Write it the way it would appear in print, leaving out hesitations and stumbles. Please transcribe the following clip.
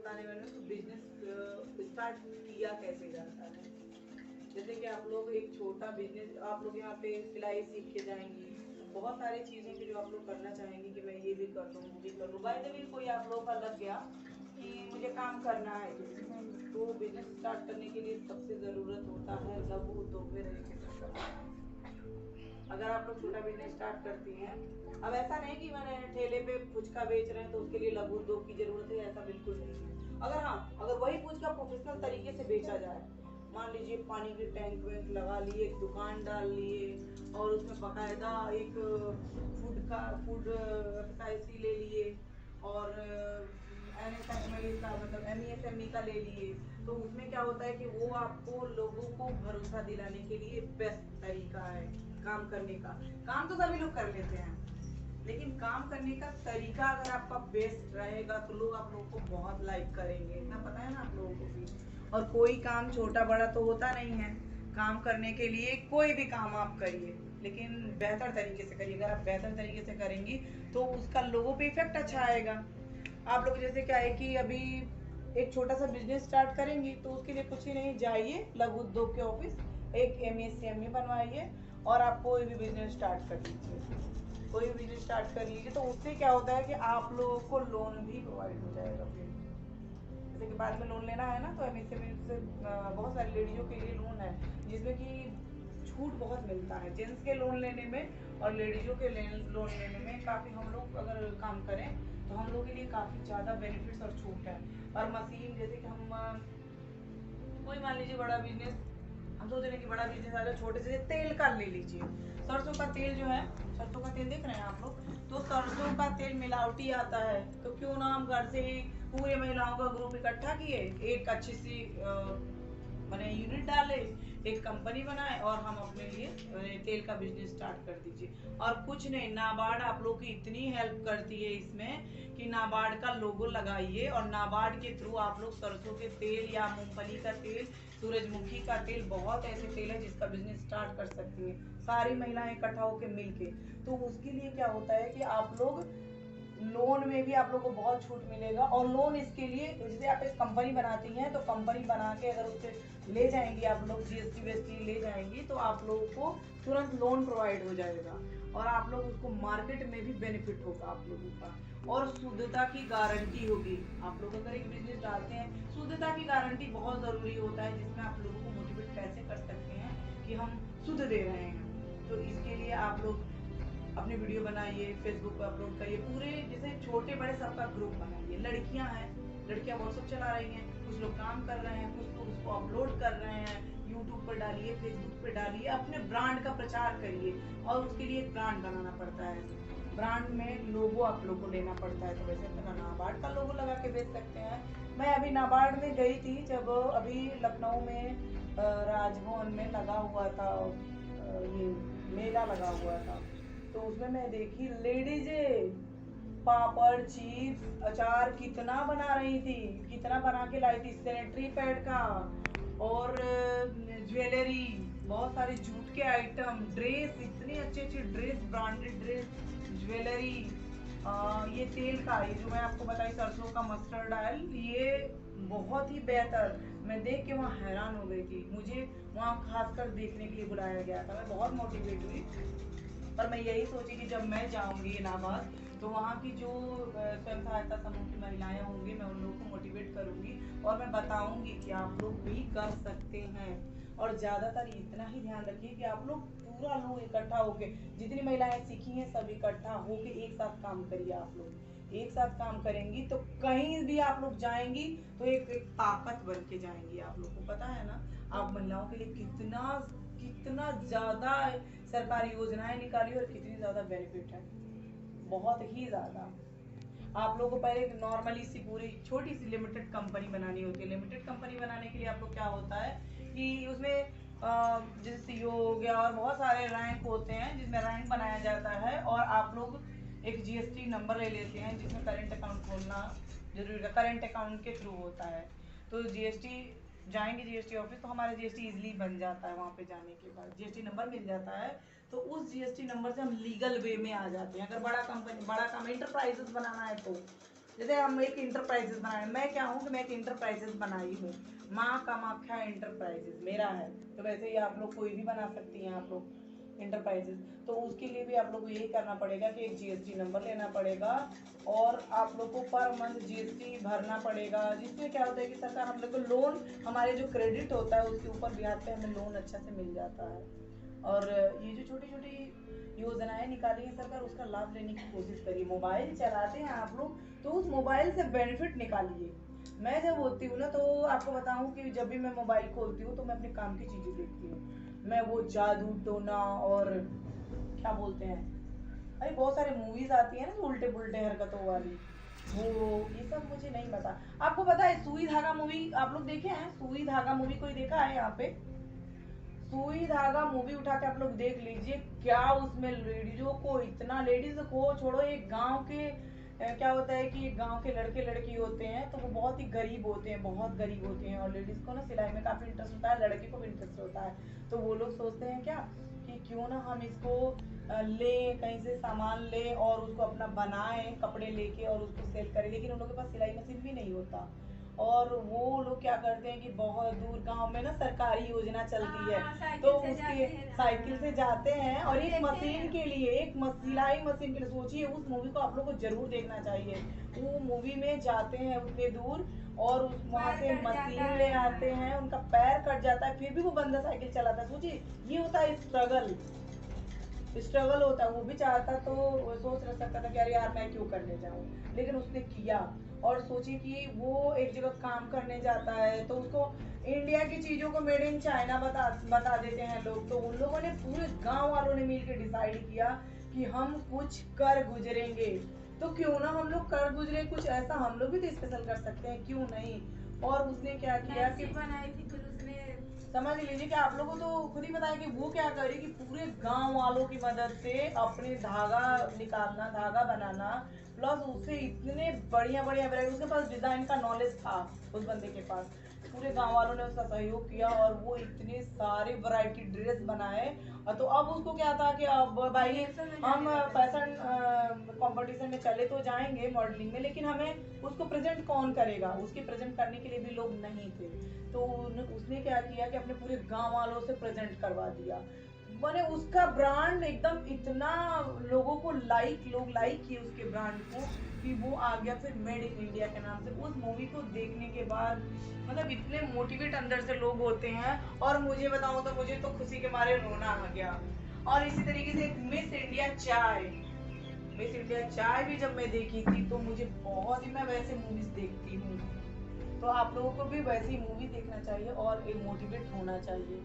बताने वाली हूँ कि बिजनेस स्टार्ट किया कैसे जाता है। जैसे कि आप लोग एक छोटा बिजनेस, आप लोग यहाँ पे सिलाई सीख के जाएंगी, बहुत सारी चीज़ें कि जो आप लोग करना चाहेंगी कि मैं ये भी कर लूँ वो भी कर लूँ। बाय द वे कोई आप लोग का लग गया कि मुझे काम करना है किसी में, तो बिजनेस स्टार्ट करने के लिए सबसे ज़रूरत होता है लघु उद्योग में रजिस्ट्रेशन करना। अगर आप लोग छोटा बिजनेस स्टार्ट करती हैं, अब ऐसा नहीं कि मैंने ठेले पे फुचका बेच रहे हैं तो उसके लिए लघु उद्योग की जरूरत है, ऐसा बिल्कुल नहीं है। अगर हाँ, अगर वही फुचका प्रोफेशनल तरीके से बेचा जाए, मान लीजिए पानी की टैंक वैंक लगा लिए, एक दुकान डाल लिए और उसमें बकायदा एक फूड एफएसआईसी ले लिए और एनएसएमई का मतलब एमईएसएमई का ले लिए, तो उसमें क्या होता है कि वो आपको लोगों को भरोसा दिलाने के लिए बेस्ट तरीका है काम करने का। काम तो सभी लोग कर लेते हैं, लेकिन काम करने का तरीका अगर आपका बेस्ट रहेगा तो लोग आप लोगों को बहुत लाइक करेंगे, इतना पता है ना आप लोगों को भी। और कोई काम छोटा बड़ा तो होता नहीं है, काम करने के लिए कोई भी काम आप करिए, लेकिन बेहतर तरीके से करिए। अगर आप बेहतर तरीके से करेंगी तो उसका लोगों पे इफेक्ट अच्छा आएगा। आप लोग जैसे क्या है कि अभी एक छोटा सा बिजनेस स्टार्ट करेंगी तो उसके लिए कुछ ही नहीं, जाइए लघु उद्योग के ऑफिस, एक एमएसएमई बनवाइए और आप कोई भी बिजनेस स्टार्ट कर लीजिए। कोई भी बिजनेस स्टार्ट कर लीजिए तो उससे क्या होता है कि आप लोगों को लोन भी प्रोवाइड हो जाएगा। फिर जैसे कि बाद में लोन लेना है ना, तो एमएसएमई से बहुत सारी लेडीजों के लिए लोन है जिसमें कि छूट बहुत मिलता है जेंट्स के लोन लेने में और लेडीजों के लोन लेने में। काफ़ी हम लोग अगर काम करें तो हम लोग के लिए काफ़ी ज़्यादा बेनिफिट्स और छूट है। और मशीन जैसे कि हम कोई मान लीजिए बड़ा बिजनेस, हम सोच रहे हैं कि बड़ा बिजनेस आ जाए, छोटे से तेल का ले लीजिए। सरसों का तेल जो है, सरसों का तेल देख रहे हैं आप लोग, तो सरसों का तेल मिलावटी आता है, तो क्यों ना हम घर से ही पूरे महिलाओं का ग्रुप इकट्ठा किए, एक अच्छी सी मैंने यूनिट डाले, एक कंपनी बनाए और हम अपने लिए तेल का बिजनेस स्टार्ट कर दीजिए। और कुछ नहीं, नाबार्ड आप लोग की इतनी हेल्प करती है इसमें कि नाबार्ड का लोगो लगाइए और नाबार्ड के थ्रू आप लोग सरसों के तेल या मूंगफली का तेल, सूरजमुखी का तेल, बहुत ऐसे तेल है जिसका बिजनेस स्टार्ट कर सकती हैं सारी महिलाएं इकट्ठा होकर मिलके। तो उसके लिए क्या होता है कि आप लोग लोन में भी आप लोग को बहुत छूट मिलेगा। और लोन इसके लिए, जैसे आप एक कंपनी बनाती हैं तो कंपनी बना के अगर उससे ले जाएंगी आप लोग, जीएसटी वेस्टी ले जाएंगी, तो आप लोगों को तुरंत लोन प्रोवाइड हो जाएगा और आप लोग उसको मार्केट में भी बेनिफिट होगा आप लोगों का। और शुद्धता की गारंटी होगी। आप लोग अगर एक बिजनेस डालते हैं, शुद्धता की गारंटी बहुत ज़रूरी होता है, जिसमें आप लोगों को मोटिवेट कैसे कर सकते हैं कि हम शुद्ध दे रहे हैं। तो इसके लिए आप लोग अपनी वीडियो बनाइए, फेसबुक पर अपलोड करिए, पूरे जैसे छोटे बड़े सबका ग्रुप बनाइए। लड़कियां हैं, लड़कियां व्हाट्सअप चला रही हैं, कुछ लोग काम कर रहे हैं, कुछ लोग उसको अपलोड कर रहे हैं, यूट्यूब पर डालिए, फेसबुक पर डालिए, अपने ब्रांड का प्रचार करिए। और उसके लिए एक ब्रांड बनाना पड़ता है, ब्रांड में लोगो आप लोग को लेना पड़ता है। तो वैसे अपना नाबार्ड का लोगो लगा के बेच सकते हैं। मैं अभी नाबार्ड में गई थी, जब अभी लखनऊ में राजभवन में लगा हुआ था, ये मेला लगा हुआ था, तो उसमें मैं देखी लेडीज पापड़, चिप्स, अचार कितना बना रही थी, कितना बना के लाई थी, सैनिटरी पैड का और ज्वेलरी, बहुत सारे जूट के आइटम, ड्रेस, इतनी अच्छी अच्छी ड्रेस, ब्रांडेड ड्रेस, ज्वेलरी, ये तेल का, ये जो मैं आपको बताई सरसों का मस्टर्ड ऑयल, ये बहुत ही बेहतर। मैं देख के वहाँ हैरान हो गई थी, मुझे वहाँ खासकर देखने के लिए बुलाया गया था, मैं बहुत मोटिवेट हुई। पर मैं यही सोची कि जब मैं जाऊंगी इलाहाबाद तो वहाँ की जो स्वयं सहायता समूह की महिलाएं होंगी, मैं उन लोगों को मोटिवेट करूंगी और मैं बताऊंगी कि आप लोग भी कर सकते हैं। और ज़्यादातर इतना ही ध्यान रखिए कि आप लोग पूरा लोग इकट्ठा होके, जितनी महिलाएं सीखी हैं सब इकट्ठा होके एक साथ काम करिए। आप लोग एक साथ काम करेंगी तो कहीं भी आप लोग जाएंगी तो एक ताकत बन के जाएंगी। आप लोग को पता है ना, आप महिलाओं के लिए कितना कितना ज़्यादा सरकारी योजनाएं निकाली और कितनी ज़्यादा बेनिफिट है, बहुत ही ज़्यादा। आप लोगों को पहले नॉर्मली सी पूरी छोटी सी लिमिटेड कंपनी बनानी होती है। लिमिटेड कंपनी बनाने के लिए आप लोग क्या होता है कि उसमें जैसे सीईओ हो गया और बहुत सारे रैंक होते हैं जिसमें रैंक बनाया जाता है, और आप लोग एक जीएसटी नंबर ले लेते हैं जिसमें करेंट अकाउंट खोलना जरूरी है, करेंट अकाउंट के थ्रू होता है। तो जीएसटी जाएंगे जीएसटी ऑफिस तो हमारा जीएसटी इजीली बन जाता है, वहाँ पे जाने के बाद जीएसटी नंबर मिल जाता है, तो उस जीएसटी नंबर से हम लीगल वे में आ जाते हैं। अगर बड़ा कंपनी, बड़ा काम, इंटरप्राइजेस बनाना है तो जैसे हम एक इंटरप्राइजेस बनाए, मैं क्या हूँ कि मैं एक इंटरप्राइजेस बनाई हूँ, माँ कामाख्या इंटरप्राइजेस मेरा है। तो वैसे ही आप लोग कोई भी बना सकती हैं आप लोग इंटरप्राइजेस। तो उसके लिए भी आप लोग को यही करना पड़ेगा कि एक जीएसटी नंबर लेना पड़ेगा और आप लोग को पर मंथ जीएसटी भरना पड़ेगा, जिसमें क्या होता है कि सरकार हम लोग को लोन, हमारे जो क्रेडिट होता है उसके ऊपर ब्याज पे हमें लोन अच्छा से मिल जाता है। और ये जो छोटी छोटी योजनाएं निकाली है सरकार, उसका लाभ लेने की कोशिश करिए। मोबाइल चलाते हैं आप लोग तो उस मोबाइल से बेनिफिट निकालिए। मैं जब होती हूँ ना तो आपको बताऊं कि जब भी मैं मोबाइल खोलती हूँ तो मैं अपने काम की चीजें देखती हूँ। मैं वो जादू टोना और क्या बोलते हैं, अरे बहुत सारे मूवीज आती है ना उल्टे पुल्टे हरकतों वाली, वो ये सब मुझे नहीं पता। आपको पता है सुई धागा मूवी आप लोग देखे हैं? सुई धागा मूवी कोई देखा है यहाँ पे? सुई धागा मूवी उठा के आप लोग देख लीजिए, क्या उसमें लेडीजों को इतना, लेडीज को छोड़ो, एक गांव के क्या होता है कि गांव के लड़के लड़की होते हैं तो वो बहुत ही गरीब होते हैं, बहुत गरीब होते हैं, और लेडीज को ना सिलाई में काफी इंटरेस्ट होता है, लड़के को भी इंटरेस्ट होता है। तो वो लोग सोचते हैं क्या कि क्यों ना हम इसको ले, कहीं से सामान ले और उसको अपना बनाए कपड़े लेके और उसको सेल करें, लेकिन उन लोगों के पास सिलाई मशीन भी नहीं होता। और वो लोग क्या करते हैं कि बहुत दूर गांव में ना सरकारी योजना चलती है, तो उसके साइकिल से जाते हैं और एक मशीन के लिए, एक सिलाई मशीन के लिए, सोचिए उस मूवी को आप लोग को जरूर देखना चाहिए। वो मूवी में जाते हैं उतने दूर और उस वहां से मशीन ले आते हैं, उनका पैर कट जाता है फिर भी वो बंदा साइकिल चलाता है। सोचिए ये होता है स्ट्रगल, स्ट्रगल होता है। वो भी चाहता तो वो सोच रह सकता था कि अरे यार मैं क्यों करने जाऊं, लेकिन उसने किया। और सोचिए कि वो एक जगह काम करने जाता है तो उसको इंडिया की चीजों को मेड इन चाइना बता देते हैं लोग। तो उन लोगों ने, पूरे गांव वालों ने मिलकर डिसाइड किया कि हम कुछ कर गुजरेंगे, तो क्यों ना हम लोग कर गुजरे कुछ ऐसा, हम लोग भी तो स्पेशल कर सकते हैं, क्यों नहीं। और उसने क्या किया कि बनाई थी, फिर उसने समझ लीजिए कि आप लोगों को तो खुद ही पता है कि वो क्या करी कि पूरे गांव वालों की मदद से अपने धागा निकालना, धागा बनाना, प्लस उससे इतने बढ़िया बढ़िया वैरायटी, उसके पास डिजाइन का नॉलेज था उस बंदे के पास। पूरे गांव वालों ने उसका सहयोग किया और वो इतने सारे वैरायटी ड्रेस बनाए। और तो अब उसको क्या था कि अब भाई हम फैशन कंपटीशन में चले तो जाएंगे मॉडलिंग में, लेकिन हमें उसको प्रेजेंट कौन करेगा, उसके प्रेजेंट करने के लिए भी लोग नहीं थे। तो उसने क्या किया कि अपने पूरे गांव वालों से प्रेजेंट करवा दिया। मैंने उसका ब्रांड एकदम इतना लोगों को लोग लाइक किए उसके ब्रांड को कि वो आ गया फिर मेड इन इंडिया के नाम से। उस मूवी को देखने के बाद मतलब इतने मोटिवेट अंदर से लोग होते हैं, और मुझे बताऊं तो मुझे तो खुशी के मारे रोना आ गया। और इसी तरीके से एक मिस इंडिया चाय, मिस इंडिया चाय भी जब मैं देखी थी तो मुझे बहुत ही, मैं वैसे मूवीज देखती हूँ, तो आप लोगों को भी वैसी मूवी देखना चाहिए और एक मोटिवेट होना चाहिए।